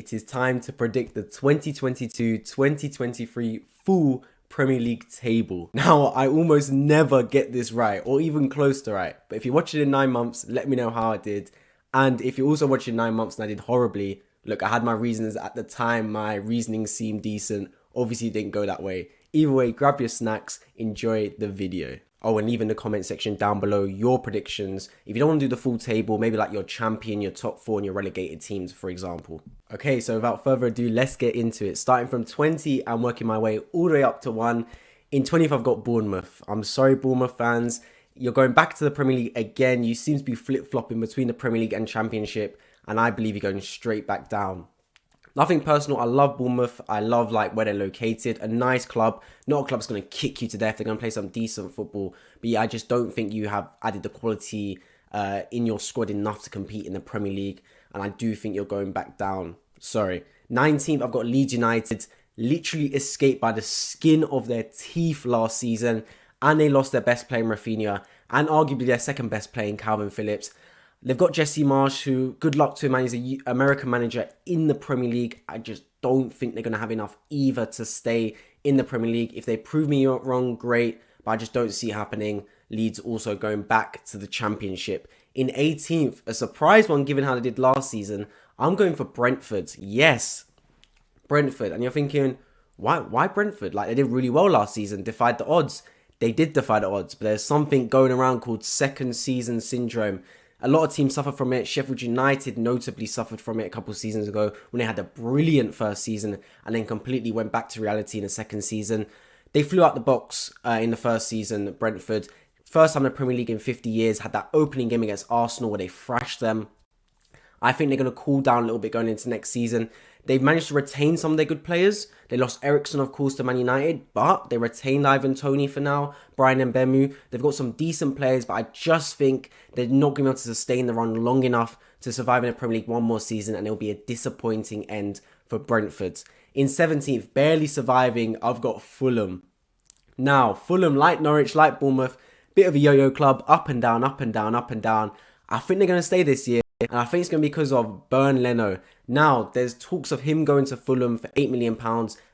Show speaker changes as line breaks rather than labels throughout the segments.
it is time to predict the 2022-2023 full Premier League table. Now, I almost never get this right, or even close to right. But if you watch it in 9 months, let me know how I did. And if you're also watching 9 months and I did horribly, look, I had my reasons at the time. My reasoning seemed decent. Obviously, it didn't go that way. Either way, grab your snacks, enjoy the video. Oh, and leave in the comment section down below your predictions. If you don't want to do the full table, maybe like your champion, your top 4 and your relegated teams, for example. Okay, so without further ado, let's get into it. Starting from 20 and working my way all the way up to 1. In 20th, I've got Bournemouth. I'm sorry, Bournemouth fans. You're going back to the Premier League again. You seem to be flip-flopping between the Premier League and Championship. And I believe you're going straight back down. Nothing personal. I love Bournemouth. I love where they're located. A nice club. Not a club that's going to kick you to death. They're going to play some decent football. But yeah, I just don't think you have added the quality in your squad enough to compete in the Premier League. And I do think you're going back down. Sorry. 19th, I've got Leeds United. Literally escaped by the skin of their teeth last season. And they lost their best player in Rafinha. And arguably their second best player in Calvin Phillips. They've got Jesse Marsch, who, good luck to him, man. He's an American manager in the Premier League. I just don't think they're going to have enough either to stay in the Premier League. If they prove me wrong, great. But I just don't see it happening. Leeds also going back to the Championship. In 18th, a surprise one given how they did last season, I'm going for Brentford. Yes, Brentford. And you're thinking, why Brentford? They did really well last season, defied the odds. They did defy the odds, but there's something going around called second season syndrome. A lot of teams suffer from it. Sheffield United notably suffered from it a couple of seasons ago when they had a brilliant first season and then completely went back to reality in the second season. They flew out the box in the first season, Brentford. First time in the Premier League in 50 years, had that opening game against Arsenal where they thrashed them. I think they're going to cool down a little bit going into next season. They've managed to retain some of their good players. They lost Eriksen, of course, to Man United, but they retained Ivan Toney for now, Brian Mbeumo. They've got some decent players, but I just think they're not going to be able to sustain the run long enough to survive in the Premier League one more season, and it'll be a disappointing end for Brentford. In 17th, barely surviving, I've got Fulham. Now, Fulham, like Norwich, like Bournemouth, bit of a yo-yo club, up and down, up and down, up and down. I think they're going to stay this year. And I think it's going to be because of Bernd Leno. Now, there's talks of him going to Fulham for £8 million.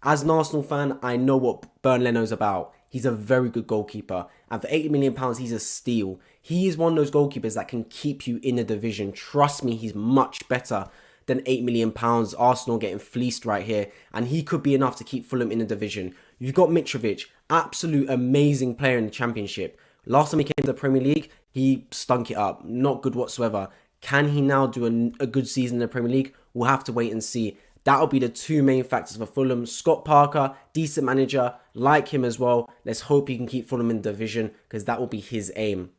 As an Arsenal fan, I know what Bernd Leno's about. He's a very good goalkeeper. And for £80 million, he's a steal. He is one of those goalkeepers that can keep you in the division. Trust me, he's much better than £8 million. Arsenal getting fleeced right here. And he could be enough to keep Fulham in the division. You've got Mitrovic, absolute amazing player in the Championship. Last time he came to the Premier League, he stunk it up. Not good whatsoever. Can he now do a good season in the Premier League? We'll have to wait and see. That'll be the two main factors for Fulham. Scott Parker, decent manager, like him as well. Let's hope he can keep Fulham in the division because that will be his aim.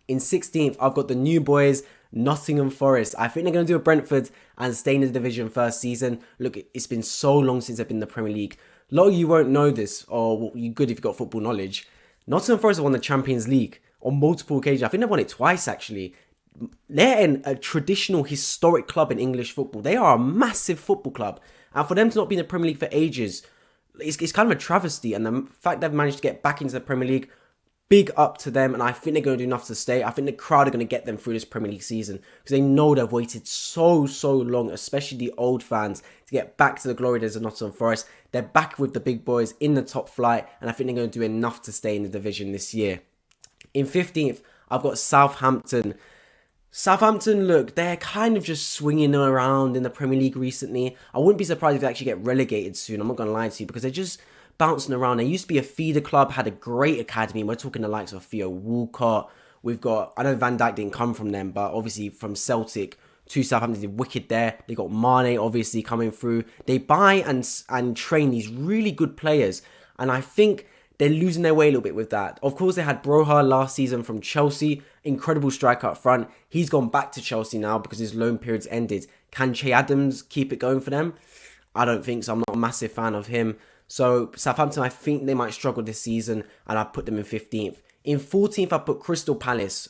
In 16th, I've got the new boys, Nottingham Forest. I think they're going to do a Brentford and stay in the division first season. Look, it's been so long since they've been in the Premier League. A lot of you won't know this, or you're good if you've got football knowledge. Nottingham Forest have won the Champions League on multiple occasions. I think they've won it twice, actually. They're in a traditional, historic club in English football. They are a massive football club. And for them to not be in the Premier League for ages, it's kind of a travesty. And the fact they've managed to get back into the Premier League, big up to them. And I think they're going to do enough to stay. I think the crowd are going to get them through this Premier League season because they know they've waited so long, especially the old fans, to get back to the glory days of Nottingham Forest. They're back with the big boys in the top flight. And I think they're going to do enough to stay in the division this year. In 15th, I've got Southampton. Southampton, look, they're kind of just swinging around in the Premier League recently. I wouldn't be surprised if they actually get relegated soon. I'm not going to lie to you because they're just bouncing around. They used to be a feeder club, had a great academy. We're talking the likes of Theo Walcott. We've got, I know Van Dijk didn't come from them, but obviously from Celtic to Southampton, did wicked there. They got Mane obviously coming through. They buy and train these really good players. And I think they're losing their way a little bit with that. Of course, they had Broha last season from Chelsea. Incredible striker up front. He's gone back to Chelsea now because his loan period's ended. Can Che Adams keep it going for them? I don't think so. I'm not a massive fan of him. So Southampton, I think they might struggle this season. And I put them in 15th. In 14th, I put Crystal Palace.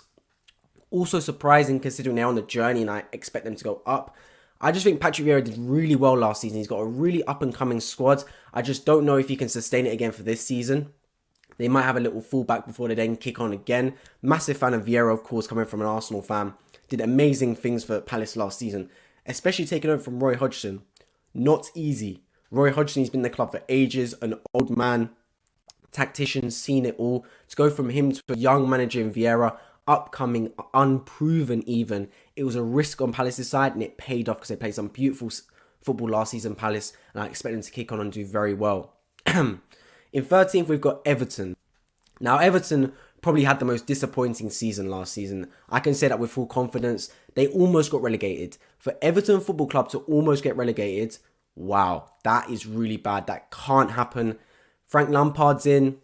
Also surprising considering they're on the journey and I expect them to go up. I just think Patrick Vieira did really well last season. He's got a really up-and-coming squad. I just don't know if he can sustain it again for this season. They might have a little fallback before they then kick on again. Massive fan of Vieira, of course, coming from an Arsenal fan. Did amazing things for Palace last season, especially taking over from Roy Hodgson. Not easy. Roy Hodgson's been in the club for ages, an old man, tactician, seen it all. To go from him to a young manager in Vieira, upcoming, unproven even, it was a risk on Palace's side and it paid off because they played some beautiful football last season, Palace, and I expect them to kick on and do very well. In 13th, we've got Everton. Now, Everton probably had the most disappointing season last season. I can say that with full confidence. They almost got relegated. For Everton Football Club to almost get relegated, wow, that is really bad. That can't happen. Frank Lampard's in,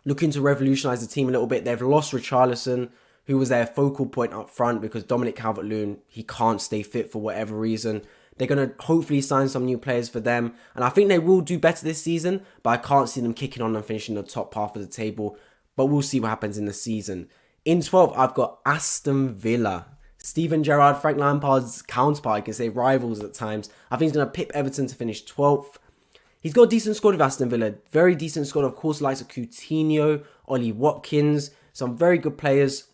looking to revolutionise the team a little bit. They've lost Richarlison, who was their focal point up front because Dominic Calvert-Lewin, he can't stay fit for whatever reason. They're going to hopefully sign some new players for them. And I think they will do better this season, but I can't see them kicking on and finishing the top half of the table. But we'll see what happens in the season. In 12th, I've got Aston Villa. Steven Gerrard, Frank Lampard's counterpart, I can say rivals at times. I think he's going to pip Everton to finish 12th. He's got a decent squad with Aston Villa. Very decent squad, of course, likes of Coutinho, Ollie Watkins. Some very good players.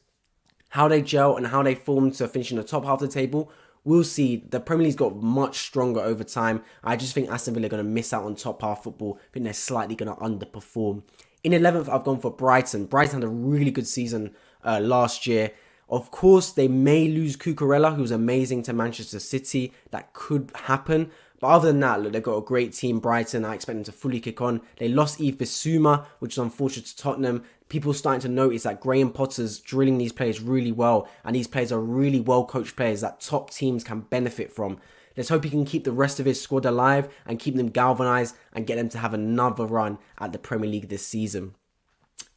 How they gel and how they form to finish in the top half of the table, we'll see. The Premier League's got much stronger over time. I just think Aston Villa are going to miss out on top half football. I think they're slightly going to underperform. In 11th, I've gone for Brighton. Brighton had a really good season last year. Of course, they may lose Cucurella, who's amazing, to Manchester City. That could happen. But other than that, look, they've got a great team, Brighton. I expect them to fully kick on. They lost Yves Bissouma, which is unfortunate to Tottenham. People are starting to notice that Graham Potter's drilling these players really well. And these players are really well-coached players that top teams can benefit from. Let's hope he can keep the rest of his squad alive and keep them galvanised and get them to have another run at the Premier League this season.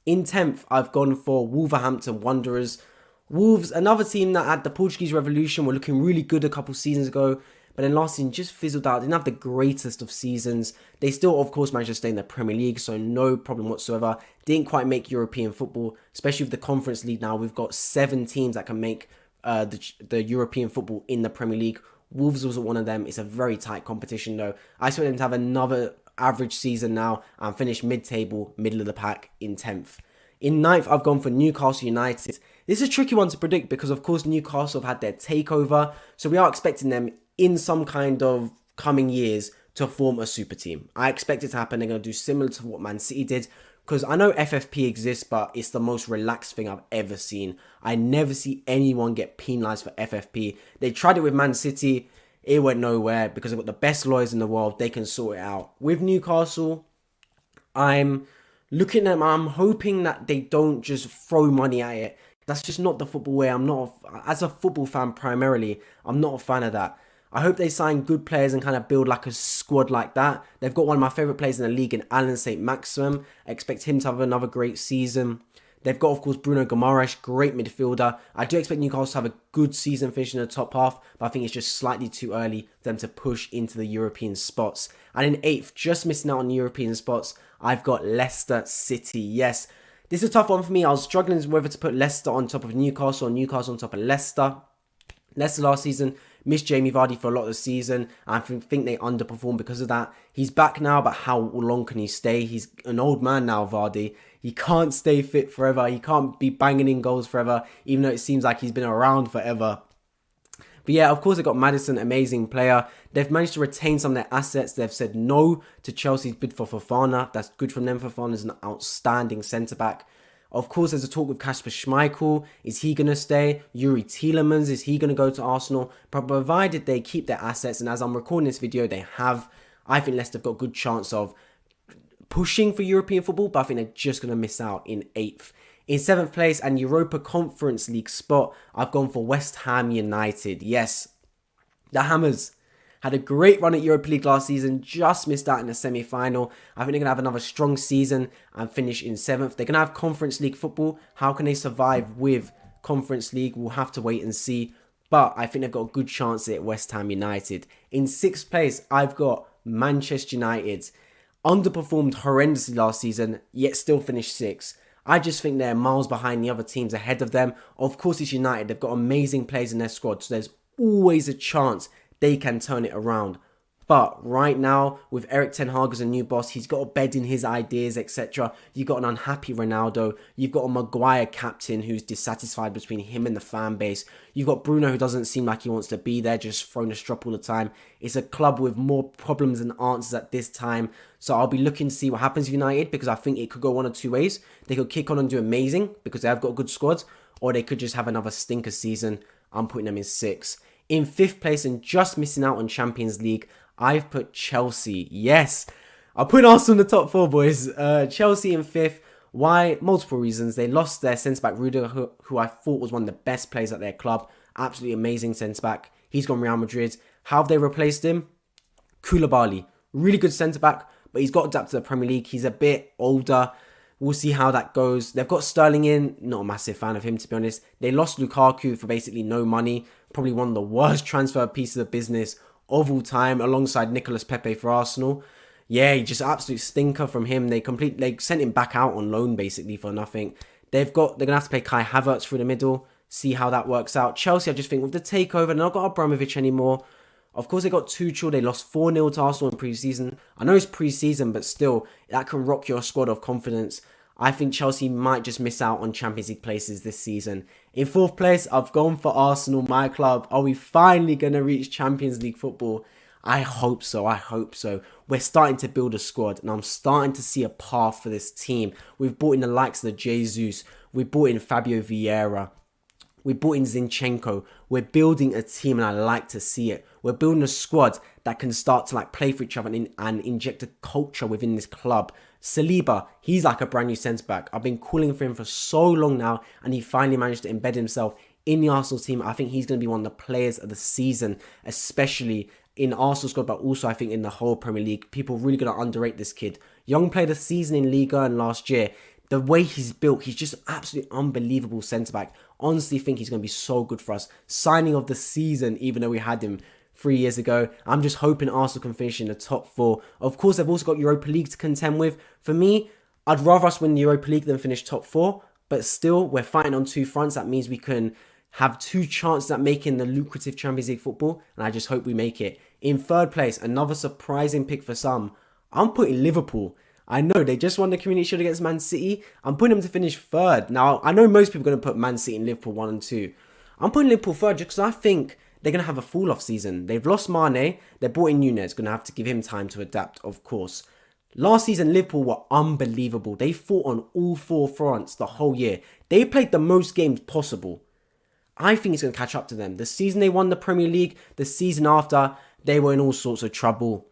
In 10th, I've gone for Wolverhampton Wanderers. Wolves, another team that at the Portuguese Revolution were looking really good a couple seasons ago. But then last season just fizzled out. Didn't have the greatest of seasons. They still, of course, managed to stay in the Premier League, so no problem whatsoever. Didn't quite make European football, especially with the Conference League now. We've got 7 teams that can make the European football in the Premier League. Wolves wasn't one of them. It's a very tight competition, though. I expect them to have another average season now and finish mid-table, middle of the pack in 10th. In 9th, I've gone for Newcastle United. This is a tricky one to predict because, of course, Newcastle have had their takeover, so we are expecting them in some kind of coming years to form a super team. I expect it to happen. They're going to do similar to what Man City did, because I know FFP exists, but it's the most relaxed thing I've ever seen. I never see anyone get penalised for FFP. They tried it with Man City. It went nowhere because they've got the best lawyers in the world. They can sort it out. With Newcastle, I'm looking at them. I'm hoping that they don't just throw money at it. That's just not the football way. As a football fan primarily, I'm not a fan of that. I hope they sign good players and kind of build like a squad like that. They've got one of my favourite players in the league in Alan St. Maximum. I expect him to have another great season. They've got, of course, Bruno Guimaraes, great midfielder. I do expect Newcastle to have a good season finishing in the top half, but I think it's just slightly too early for them to push into the European spots. And in 8th, just missing out on the European spots, I've got Leicester City. Yes, this is a tough one for me. I was struggling whether to put Leicester on top of Newcastle or Newcastle on top of Leicester. Leicester last season missed Jamie Vardy for a lot of the season. I think they underperformed because of that. He's back now, but how long can he stay? He's an old man now, Vardy. He can't stay fit forever. He can't be banging in goals forever, even though it seems like he's been around forever. But yeah, of course, they've got Maddison, amazing player. They've managed to retain some of their assets. They've said no to Chelsea's bid for Fofana. That's good from them. Fofana's an outstanding centre-back. Of course, there's a talk with Kasper Schmeichel. Is he going to stay? Yuri Tielemans, is he going to go to Arsenal? But provided they keep their assets, and as I'm recording this video, they have, I think Leicester have got a good chance of pushing for European football, but I think they're just going to miss out in 8th. In 7th place and Europa Conference League spot, I've gone for West Ham United. Yes, the Hammers had a great run at Europa League last season, just missed out in the semi-final. I think they're going to have another strong season and finish in 7th. They're going to have Conference League football. How can they survive with Conference League? We'll have to wait and see. But I think they've got a good chance at West Ham United. In 6th place, I've got Manchester United. Underperformed horrendously last season, yet still finished 6th. I just think they're miles behind the other teams ahead of them. Of course, it's United. They've got amazing players in their squad, so there's always a chance they can turn it around. But right now, with Eric Ten Hag as a new boss, he's got a bed in his ideas, etc. You've got an unhappy Ronaldo. You've got a Maguire captain who's dissatisfied between him and the fan base. You've got Bruno who doesn't seem like he wants to be there, just throwing a strop all the time. It's a club with more problems than answers at this time. So I'll be looking to see what happens with United, because I think it could go one of two ways. They could kick on and do amazing because they have got a good squad, or they could just have another stinker season. I'm putting them in 6th. In 5th place and just missing out on Champions League, I've put Chelsea. Yes, I put Arsenal in the top 4, boys. Chelsea in 5th. Why? Multiple reasons. They lost their centre-back, Rudiger, who I thought was one of the best players at their club. Absolutely amazing centre-back. He's gone Real Madrid. How have they replaced him? Koulibaly. Really good centre-back, but he's got to adapt to the Premier League. He's a bit older. We'll see how that goes. They've got Sterling in. Not a massive fan of him, to be honest. They lost Lukaku for basically no money. Probably one of the worst transfer pieces of business of all time, alongside Nicolas Pepe for Arsenal. Yeah, just absolute stinker from him. They sent him back out on loan basically for nothing. They're gonna have to play Kai Havertz through the middle. See how that works out. Chelsea, I just think with the takeover, they're not got Abramovich anymore. Of course, they got Tuchel. They lost 4-0 to Arsenal in pre-season. I know it's pre-season, but still, that can rock your squad of confidence. I think Chelsea might just miss out on Champions League places this season. In 4th place, I've gone for Arsenal, my club. Are we finally going to reach Champions League football? I hope so. I hope so. We're starting to build a squad, and I'm starting to see a path for this team. We've brought in the likes of the Jesus. We've brought in Fabio Vieira. We brought in Zinchenko. We're building a team, and I like to see it. We're building a squad that can start to play for each other and inject a culture within this club. Saliba, he's like a brand new centre-back. I've been calling for him for so long now, and he finally managed to embed himself in the Arsenal team. I think he's going to be one of the players of the season, especially in Arsenal squad, but also I think in the whole Premier League. People are really going to underrate this kid. Young player of the season in Liga and last year. The way he's built, he's just absolutely unbelievable centre-back. Honestly think he's going to be so good for us. Signing of the season, even though we had him 3 years ago. I'm just hoping Arsenal can finish in the top 4. Of course, they've also got Europa League to contend with. For me, I'd rather us win the Europa League than finish top 4. But still, we're fighting on 2 fronts. That means we can have 2 chances at making the lucrative Champions League football. And I just hope we make it. In 3rd place, another surprising pick for some. I'm putting Liverpool. I know, they just won the Community Shield against Man City. I'm putting them to finish 3rd. Now, I know most people are going to put Man City and Liverpool 1 and 2. I'm putting Liverpool 3rd just because I think they're going to have a fall-off season. They've lost Mane. They brought in Nunez. Going to have to give him time to adapt, of course. Last season, Liverpool were unbelievable. They fought on all 4 fronts the whole year. They played the most games possible. I think it's going to catch up to them. The season they won the Premier League, the season after, they were in all sorts of trouble.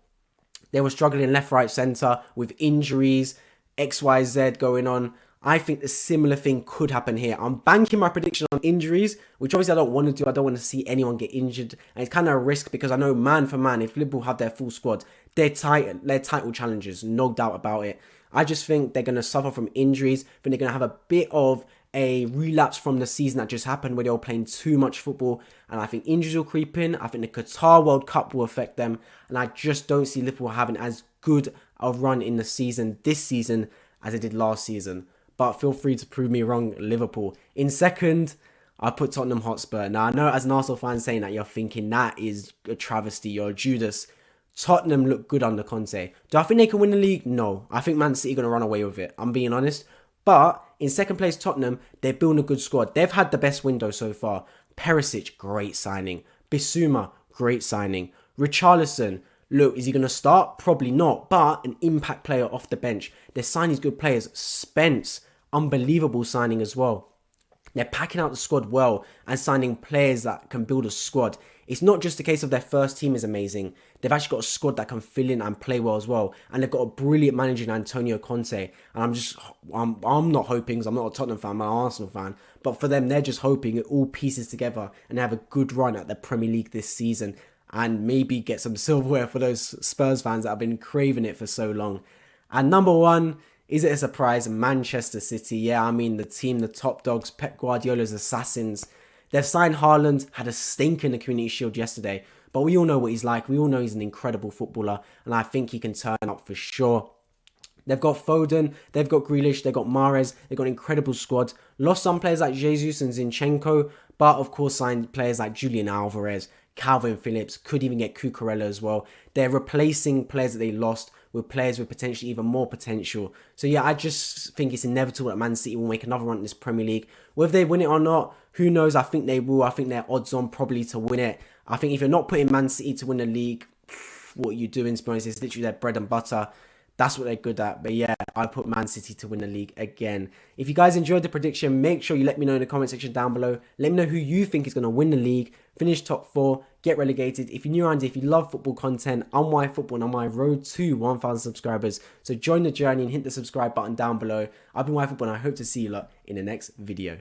They were struggling left, right, centre with injuries, XYZ going on. I think a similar thing could happen here. I'm banking my prediction on injuries, which obviously I don't want to do. I don't want to see anyone get injured. And it's kind of a risk because I know man for man, if Liverpool have their full squad, they're title challengers, no doubt about it. I just think they're going to suffer from injuries. I think they're going to have a bit of a relapse from the season that just happened where they were playing too much football. And I think injuries will creep in. I think the Qatar World Cup will affect them. And I just don't see Liverpool having as good a run in the season this season as they did last season. But feel free to prove me wrong, Liverpool. In 2nd, I put Tottenham Hotspur. Now, I know as an Arsenal fan saying that, you're thinking that is a travesty. You're a Judas. Tottenham look good under Conte. Do I think they can win the league? No. I think Man City are going to run away with it. I'm being honest. But in 2nd place, Tottenham, they're building a good squad. They've had the best window so far. Perisic, great signing. Bissouma, great signing. Richarlison, look, is he going to start? Probably not, but an impact player off the bench. They're signing good players. Spence, unbelievable signing as well. They're packing out the squad well and signing players that can build a squad. It's not just a case of their first team is amazing. They've actually got a squad that can fill in and play well as well. And they've got a brilliant manager in Antonio Conte. And I'm not hoping, because I'm not a Tottenham fan, I'm an Arsenal fan. But for them, they're just hoping it all pieces together and they have a good run at the Premier League this season. And maybe get some silverware for those Spurs fans that have been craving it for so long. And number 1, is it a surprise? Manchester City. Yeah, I mean the team, the top dogs, Pep Guardiola's assassins. They've signed Haaland, had a stink in the Community Shield yesterday. But we all know what he's like. We all know he's an incredible footballer. And I think he can turn up for sure. They've got Foden, they've got Grealish, they've got Mahrez. They've got an incredible squad. Lost some players like Jesus and Zinchenko. But of course signed players like Julian Alvarez, Calvin Phillips, could even get Cucurella as well. They're replacing players that they lost with players with potentially even more potential. So yeah, I just think it's inevitable that Man City will make another run in this Premier League. Whether they win it or not, who knows? I think they will. I think they're odds on probably to win it. I think if you're not putting Man City to win the league, what are you doing? To be honest, it's literally their bread and butter. That's what they're good at. But yeah, I put Man City to win the league again. If you guys enjoyed the prediction, make sure you let me know in the comment section down below. Let me know who you think is going to win the league, finish top 4, get relegated. If you're new around here, if you love football content, I'm Why Football and I'm on my road to 1,000 subscribers. So join the journey and hit the subscribe button down below. I've been Why Football and I hope to see you lot in the next video.